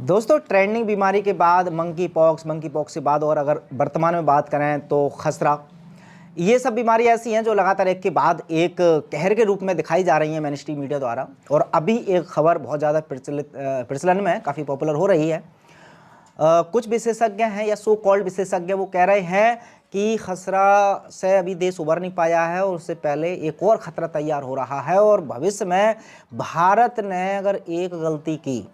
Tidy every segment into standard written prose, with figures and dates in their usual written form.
दोस्तों, ट्रेंडिंग बीमारी के बाद मंकी पॉक्स के बाद और अगर वर्तमान में बात करें तो खसरा, ये सब बीमारी ऐसी हैं जो लगातार एक के बाद एक कहर के रूप में दिखाई जा रही हैं मेन स्ट्रीम मीडिया द्वारा। और अभी एक खबर बहुत ज़्यादा प्रचलन में काफ़ी पॉपुलर हो रही है। कुछ विशेषज्ञ हैं या सो कॉल्ड विशेषज्ञ वो कह रहे हैं कि खसरा से अभी देश उबर नहीं पाया है और उससे पहले एक और खतरा तैयार हो रहा है और भविष्य में भारत ने अगर एक गलती की,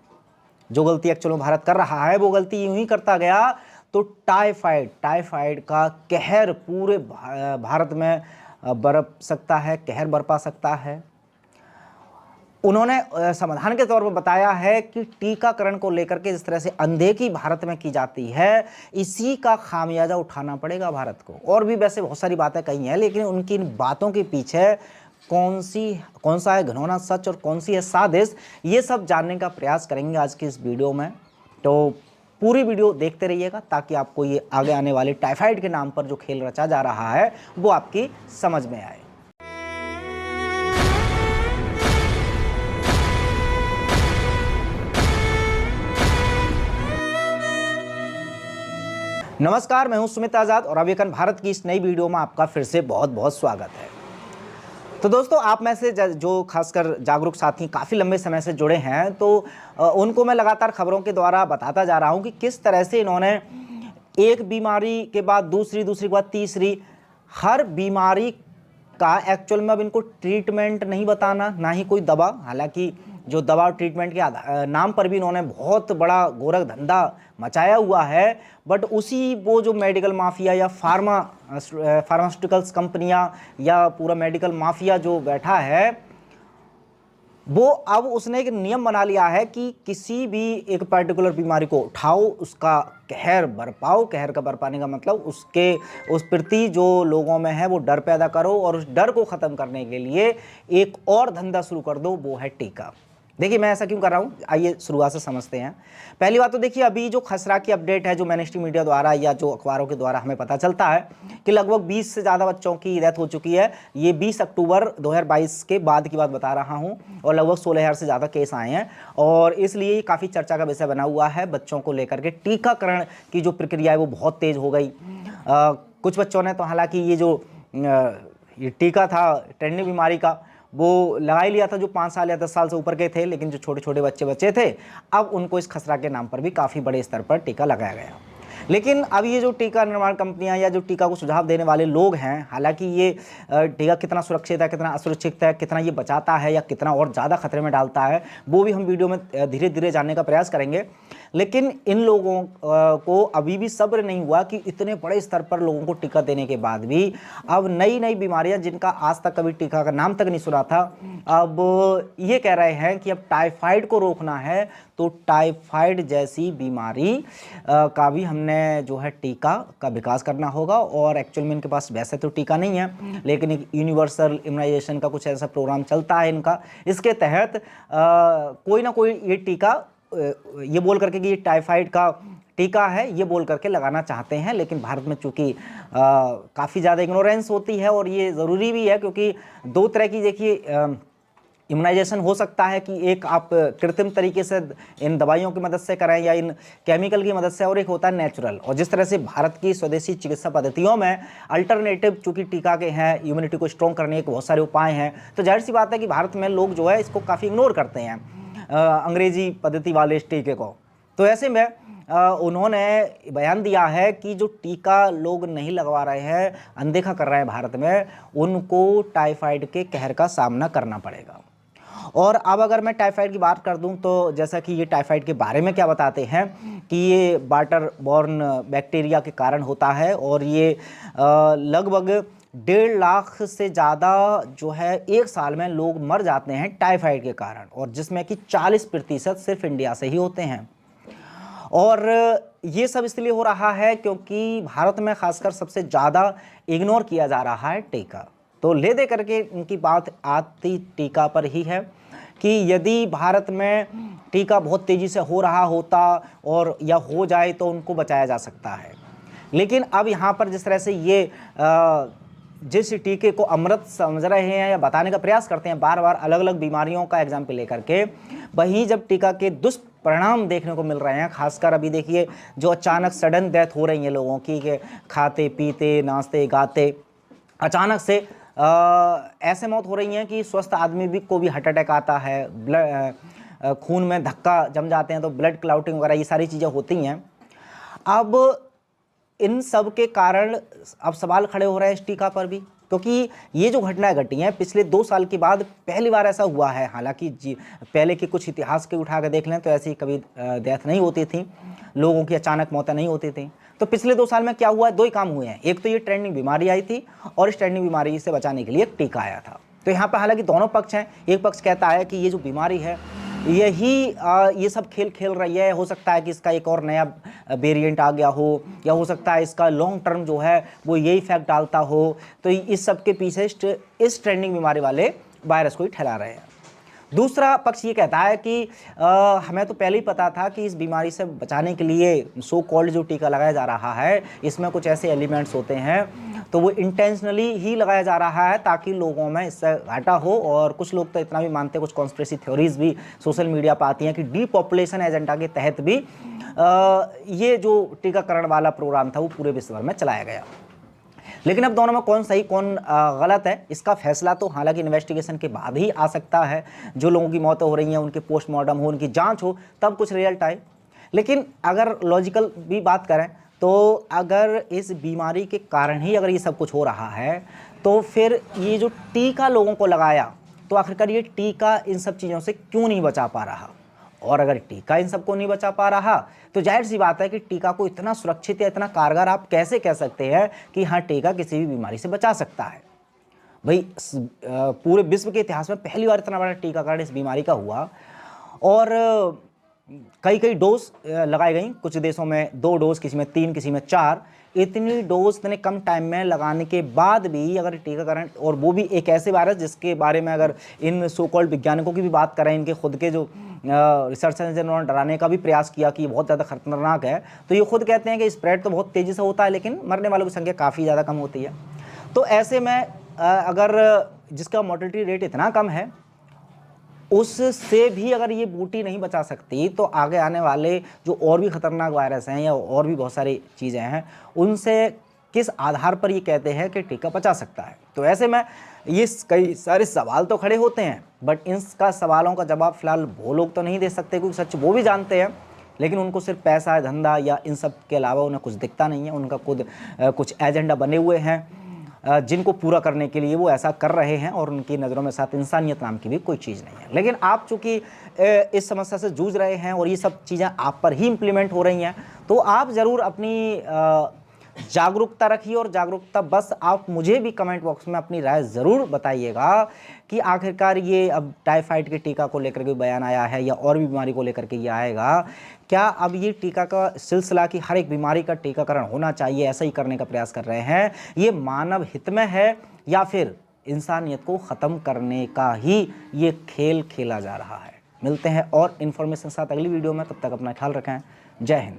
जो गलती एक्चुअल में भारत कर रहा है वो गलती यूं ही करता गया तो टाइफाइड का कहर पूरे भारत में बरप सकता है, कहर बरपा सकता है। उन्होंने समाधान के तौर पर बताया है कि टीकाकरण को लेकर के जिस तरह से अनदेखी भारत में की जाती है, इसी का खामियाजा उठाना पड़ेगा भारत को। और भी वैसे बहुत सारी बातें कही हैं, लेकिन उनकी इन बातों के पीछे कौन सा है घिनौना सच और कौन सी है साजिश, ये सब जानने का प्रयास करेंगे आज की इस वीडियो में। तो पूरी वीडियो देखते रहिएगा ताकि आपको ये आगे आने वाले टाइफाइड के नाम पर जो खेल रचा जा रहा है वो आपकी समझ में आए। नमस्कार, मैं हूं सुमित आजाद और अविकन भारत की इस नई वीडियो में आपका फिर से बहुत बहुत स्वागत है। तो दोस्तों, आप में से जो खासकर जागरूक साथी काफ़ी लंबे समय से जुड़े हैं, तो उनको मैं लगातार खबरों के द्वारा बताता जा रहा हूं कि किस तरह से इन्होंने एक बीमारी के बाद दूसरी के बाद तीसरी, हर बीमारी का एक्चुअल में अब इनको ट्रीटमेंट नहीं बताना, ना ही कोई दवा। हालांकि जो दवा और ट्रीटमेंट के नाम पर भी इन्होंने बहुत बड़ा गोरख धंधा मचाया हुआ है, बट उसी वो जो मेडिकल माफिया या फार्मास्यूटिकल्स कंपनियां या पूरा मेडिकल माफिया जो बैठा है, वो अब उसने एक नियम बना लिया है कि किसी भी एक पर्टिकुलर बीमारी को उठाओ, उसका कहर बरपाओ। कहर का बरपाने का मतलब उस प्रति जो लोगों में है वो डर पैदा करो और उस डर को ख़त्म करने के लिए एक और धंधा शुरू कर दो, वो है टीका। देखिए, मैं ऐसा क्यों कर रहा हूँ, आइए शुरुआत से समझते हैं। पहली बात तो देखिए, अभी जो खसरा की अपडेट है, जो मेन स्ट्रीम मीडिया द्वारा या जो अखबारों के द्वारा हमें पता चलता है कि लगभग 20 से ज़्यादा बच्चों की डेथ हो चुकी है। ये 20 अक्टूबर 2022 के बाद की बात बता रहा हूँ और लगभग 16,000 से ज़्यादा केस आए हैं और इसलिए काफ़ी चर्चा का विषय बना हुआ है। बच्चों को लेकर के टीकाकरण की जो प्रक्रिया है वो बहुत तेज़ हो गई। कुछ बच्चों ने तो हालाँकि ये टीका था ट्रेंडिंग बीमारी का, वो लगा ही लिया था जो 5 साल या 10 साल से ऊपर के थे, लेकिन जो छोटे छोटे बच्चे थे, अब उनको इस खसरा के नाम पर भी काफ़ी बड़े स्तर पर टीका लगाया गया। लेकिन अब ये जो टीका निर्माण कंपनियां या जो टीका को सुझाव देने वाले लोग हैं, हालांकि ये टीका कितना सुरक्षित है, कितना असुरक्षित है, कितना ये बचाता है या कितना और ज़्यादा खतरे में डालता है, वो भी हम वीडियो में धीरे धीरे जानने का प्रयास करेंगे। लेकिन इन लोगों को अभी भी सब्र नहीं हुआ कि इतने बड़े स्तर पर लोगों को टीका देने के बाद भी अब नई नई बीमारियां जिनका आज तक कभी टीका का नाम तक नहीं सुना था, अब ये कह रहे हैं कि अब टाइफाइड को रोकना है तो टाइफाइड जैसी बीमारी का भी हमने जो है टीका का विकास करना होगा। और एक्चुअल में इनके पास वैसे तो टीका नहीं है, लेकिन एक यूनिवर्सल इम्यूनाइजेशन का कुछ ऐसा प्रोग्राम चलता है इनका। इसके तहत कोई ना कोई ये टीका ये बोल करके कि ये टाइफाइड का टीका है, ये बोल करके लगाना चाहते हैं। लेकिन भारत में चूँकि काफ़ी ज़्यादा इग्नोरेंस होती है और ये ज़रूरी भी है, क्योंकि दो तरह की देखिए इम्यूनाइजेशन हो सकता है कि एक आप कृत्रिम तरीके से इन दवाइयों की मदद से कराएं या इन केमिकल की मदद से, और एक होता है नेचुरल। और जिस तरह से भारत की स्वदेशी चिकित्सा पद्धतियों में अल्टरनेटिव चूँकि टीका के हैं, इम्यूनिटी को स्ट्रॉन्ग करने के बहुत सारे उपाय हैं, तो जाहिर सी बात है कि भारत में लोग जो है इसको काफ़ी इग्नोर करते हैं, अंग्रेजी पद्धति वाले इस टीके को। तो ऐसे में उन्होंने बयान दिया है कि जो टीका लोग नहीं लगवा रहे हैं, अनदेखा कर रहे हैं भारत में, उनको टाइफाइड के कहर का सामना करना पड़ेगा। और अब अगर मैं टाइफाइड की बात कर दूं तो जैसा कि ये टाइफाइड के बारे में क्या बताते हैं कि ये वाटर बॉर्न बैक्टीरिया के कारण होता है और ये लगभग 1.5 लाख से ज़्यादा जो है एक साल में लोग मर जाते हैं टाइफाइड के कारण, और जिसमें कि 40% सिर्फ इंडिया से ही होते हैं। और ये सब इसलिए हो रहा है क्योंकि भारत में खासकर सबसे ज़्यादा इग्नोर किया जा रहा है टीका। तो ले दे करके इनकी बात आती टीका पर ही है कि यदि भारत में टीका बहुत तेज़ी से हो रहा होता और या हो जाए तो उनको बचाया जा सकता है। लेकिन अब यहाँ पर जिस तरह से ये जिस टीके को अमृत समझ रहे हैं या बताने का प्रयास करते हैं बार बार अलग अलग बीमारियों का एग्जाम्पल लेकर के, वहीं जब टीका के परिणाम देखने को मिल रहे हैं। खासकर अभी देखिए जो अचानक सडन डेथ हो रही है लोगों की, कि खाते पीते नाचते गाते अचानक से ऐसे मौत हो रही हैं कि स्वस्थ आदमी भी को भी हार्ट अटैक आता है, ब्लड खून में धक्का जम जाते हैं तो ब्लड क्लाउटिंग वगैरह ये सारी चीज़ें होती हैं। अब इन सब के कारण अब सवाल खड़े हो रहे हैं इस टीका पर भी, क्योंकि ये जो घटनाएं घटी हैं पिछले 2 साल के बाद पहली बार ऐसा हुआ है। हालांकि पहले के कुछ इतिहास के उठा कर देख लें तो ऐसी कभी डेथ नहीं होती थी, लोगों की अचानक मौतें नहीं होती थी। तो पिछले 2 साल में क्या हुआ है, 2 ही काम हुए हैं। एक तो ये ट्रेंडिंग बीमारी आई थी और इस ट्रेंडिंग बीमारी से बचाने के लिए एक टीका आया था। तो यहाँ पर हालांकि दोनों पक्ष हैं। एक पक्ष कहता है कि ये जो बीमारी है यही ये सब खेल खेल रही है, हो सकता है कि इसका एक और नया वेरिएंट आ गया हो, या हो सकता है इसका लॉन्ग टर्म जो है वो यही इफेक्ट डालता हो। तो इस सब के पीछे इस ट्रेंडिंग बीमारी वाले वायरस को ही ठहरा रहे हैं। दूसरा पक्ष ये कहता है कि हमें तो पहले ही पता था कि इस बीमारी से बचाने के लिए सो कॉल्ड जो टीका लगाया जा रहा है इसमें कुछ ऐसे एलिमेंट्स होते हैं, तो वो इंटेंशनली ही लगाया जा रहा है ताकि लोगों में इससे घाटा हो। और कुछ लोग तो इतना भी मानते हैं, कुछ कॉन्स्पिरेसी थ्योरीज भी सोशल मीडिया पर आती हैं कि डीपॉपुलेशन एजेंडा के तहत भी ये जो टीकाकरण वाला प्रोग्राम था वो पूरे विश्व भर में चलाया गया। लेकिन अब दोनों में कौन सही कौन गलत है इसका फैसला तो हालांकि इन्वेस्टिगेशन के बाद ही आ सकता है। जो लोगों की मौतें हो रही हैं उनके पोस्टमार्टम हो, उनकी जांच हो, तब कुछ रिजल्ट आए। लेकिन अगर लॉजिकल भी बात करें तो अगर इस बीमारी के कारण ही अगर ये सब कुछ हो रहा है तो फिर ये जो टीका लोगों को लगाया तो आखिरकार ये टीका इन सब चीज़ों से क्यों नहीं बचा पा रहा। और अगर टीका इन सबको नहीं बचा पा रहा तो जाहिर सी बात है कि टीका को इतना सुरक्षित या इतना कारगर आप कैसे कह सकते हैं कि हाँ टीका किसी भी बीमारी से बचा सकता है। भाई पूरे विश्व के इतिहास में पहली बार इतना बड़ा टीकाकरण इस बीमारी का हुआ और कई कई डोज लगाई गई। कुछ देशों में 2 डोज, किसी में 3, किसी में 4। इतनी डोज इतने कम टाइम में लगाने के बाद भी अगर टीकाकरण, और वो भी एक ऐसे वायरस जिसके बारे में अगर इन सो कॉल्ड वैज्ञानिकों की भी बात करें, इनके खुद के जो रिसर्चर्स हैं जिन्होंने डराने का भी प्रयास किया कि ये बहुत ज़्यादा खतरनाक है, तो ये खुद कहते हैं कि स्प्रेड तो बहुत तेज़ी से होता है लेकिन मरने वालों की संख्या काफ़ी ज़्यादा कम होती है। तो ऐसे में अगर जिसका मोर्टेलिटी रेट इतना कम है उससे भी अगर ये बूटी नहीं बचा सकती तो आगे आने वाले जो और भी ख़तरनाक वायरस हैं या और भी बहुत सारी चीज़ें हैं उनसे किस आधार पर ये कहते हैं कि टीका बचा सकता है। तो ऐसे में ये कई सारे सवाल तो खड़े होते हैं, बट इनका सवालों का जवाब फिलहाल वो लोग तो नहीं दे सकते क्योंकि सच वो भी जानते हैं, लेकिन उनको सिर्फ पैसा, धंधा या इन सब के अलावा उन्हें कुछ दिखता नहीं है। उनका खुद कुछ एजेंडा बने हुए हैं जिनको पूरा करने के लिए वो ऐसा कर रहे हैं और उनकी नज़रों में साथ इंसानियत नाम की भी कोई चीज़ नहीं है। लेकिन आप चूँकि इस समस्या से जूझ रहे हैं और ये सब चीज़ें आप पर ही इम्प्लीमेंट हो रही हैं तो आप ज़रूर अपनी जागरूकता रखिए। और जागरूकता बस आप मुझे भी कमेंट बॉक्स में अपनी राय ज़रूर बताइएगा कि आखिरकार ये अब टाइफाइड के टीका को लेकर के बयान आया है या और भी बीमारी को लेकर के ये आएगा, क्या अब ये टीका का सिलसिला कि हर एक बीमारी का टीकाकरण होना चाहिए ऐसा ही करने का प्रयास कर रहे हैं, ये मानव हित में है या फिर इंसानियत को ख़त्म करने का ही ये खेल खेला जा रहा है। मिलते हैं और इन्फॉर्मेशन के साथ अगली वीडियो में, तब तक अपना ख्याल रखें। जय हिंद।